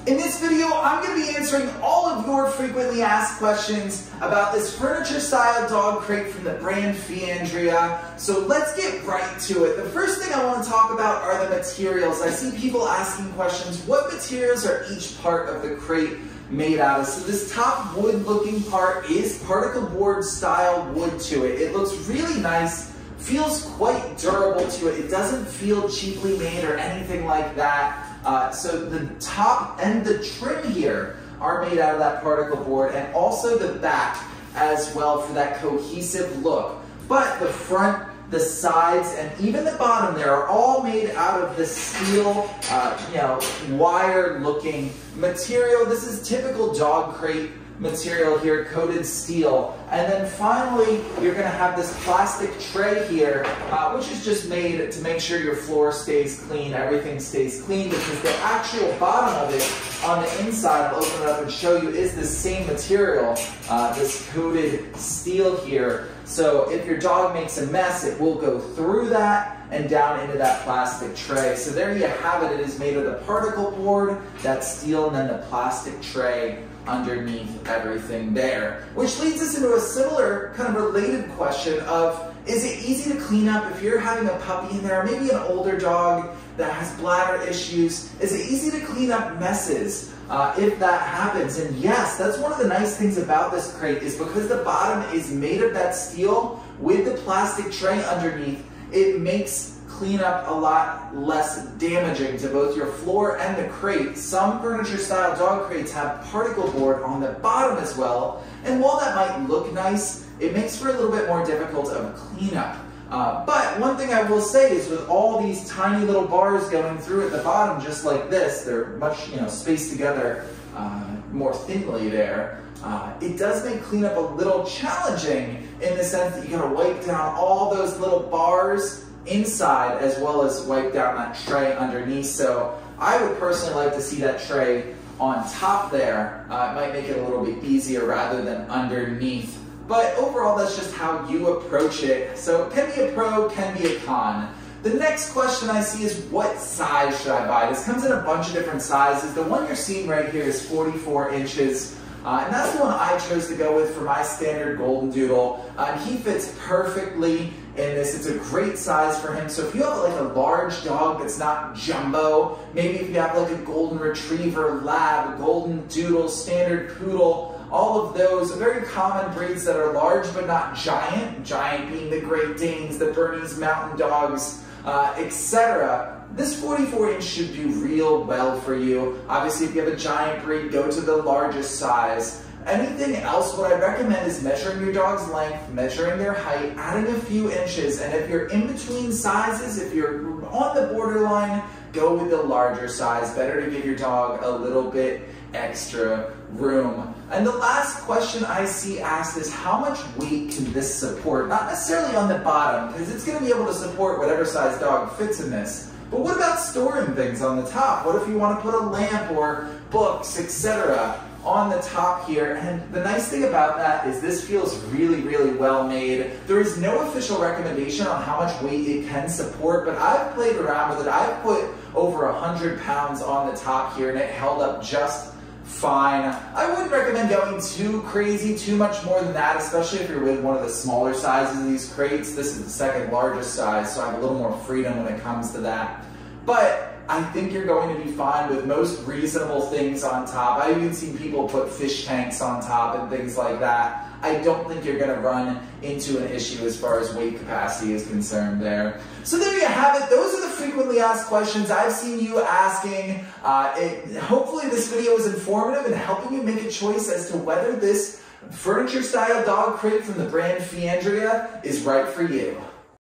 In this video, I'm going to be answering all of your frequently asked questions about this furniture-style dog crate from the brand Feandrea. So let's get right to it. The first thing I want to talk about are the materials. I see people asking questions, what materials are each part of the crate made out of? So this top wood-looking part is particle board style wood to it. It looks really nice, feels quite durable to it. It doesn't feel cheaply made or anything like that. So the top and the trim here are made out of that particle board, and also the back as well for that cohesive look. But the front, the sides, and even the bottom there are all made out of this steel, wire-looking material. This is typical dog crate material here, coated steel. And then finally, you're going to have this plastic tray here, which is just made to make sure your floor stays clean, everything stays clean, because the actual bottom of it on the inside, I'll open it up and show you, is the same material, this coated steel here. So if your dog makes a mess, it will go through that and down into that plastic tray. So there you have it. It is made of the particle board, that steel, and then the plastic tray underneath everything there. Which leads us into a similar kind of related question of, is it easy to clean up if you're having a puppy in there, or maybe an older dog that has bladder issues? Is it easy to clean up messes if that happens? And yes, that's one of the nice things about this crate, is because the bottom is made of that steel with the plastic tray underneath, it makes cleanup a lot less damaging to both your floor and the crate. Some furniture-style dog crates have particle board on the bottom as well, and while that might look nice, it makes for a little bit more difficult of a cleanup. But one thing I will say is, with all these tiny little bars going through at the bottom, just like this, they're much spaced together more thinly there. It does make cleanup a little challenging in the sense that you gotta wipe down all those little bars inside, as well as wipe down that tray underneath. So I would personally like to see that tray on top there. It might make it a little bit easier rather than underneath. But overall, that's just how you approach it. So it can be a pro, can be a con. The next question I see is, what size should I buy? This comes in a bunch of different sizes. The one you're seeing right here is 44 inches. And that's the one I chose to go with for my standard golden doodle. He fits perfectly in this. It's a great size for him. So if you have like a large dog that's not jumbo, maybe if you have like a golden retriever, lab, golden doodle, standard poodle, all of those very common breeds that are large but not giant, giant being the Great Danes, the Bernese Mountain Dogs, etc. This 44-inch should do real well for you. Obviously, if you have a giant breed, go to the largest size. Anything else, what I recommend is measuring your dog's length, measuring their height, adding a few inches, and if you're in between sizes, if you're on the borderline, go with the larger size. Better to give your dog a little bit extra room. And the last question I see asked is, how much weight can this support? Not necessarily on the bottom, because it's going to be able to support whatever size dog fits in this. But what about storing things on the top? What if you want to put a lamp or books, etc. on the top here? And the nice thing about that is this feels really, really well made. There is no official recommendation on how much weight it can support, but I've played around with it. I've put over 100 pounds on the top here, and it held up just fine. I wouldn't recommend going too crazy, too much more than that, especially if you're with one of the smaller sizes of these crates. This is the second largest size, so I have a little more freedom when it comes to that. But I think you're going to be fine with most reasonable things on top. I've even seen people put fish tanks on top and things like that. I don't think you're going to run into an issue as far as weight capacity is concerned there. So there you have it. Those are the frequently asked questions I've seen you asking. Hopefully this video was informative in helping you make a choice as to whether this furniture-style dog crate from the brand Feandrea is right for you.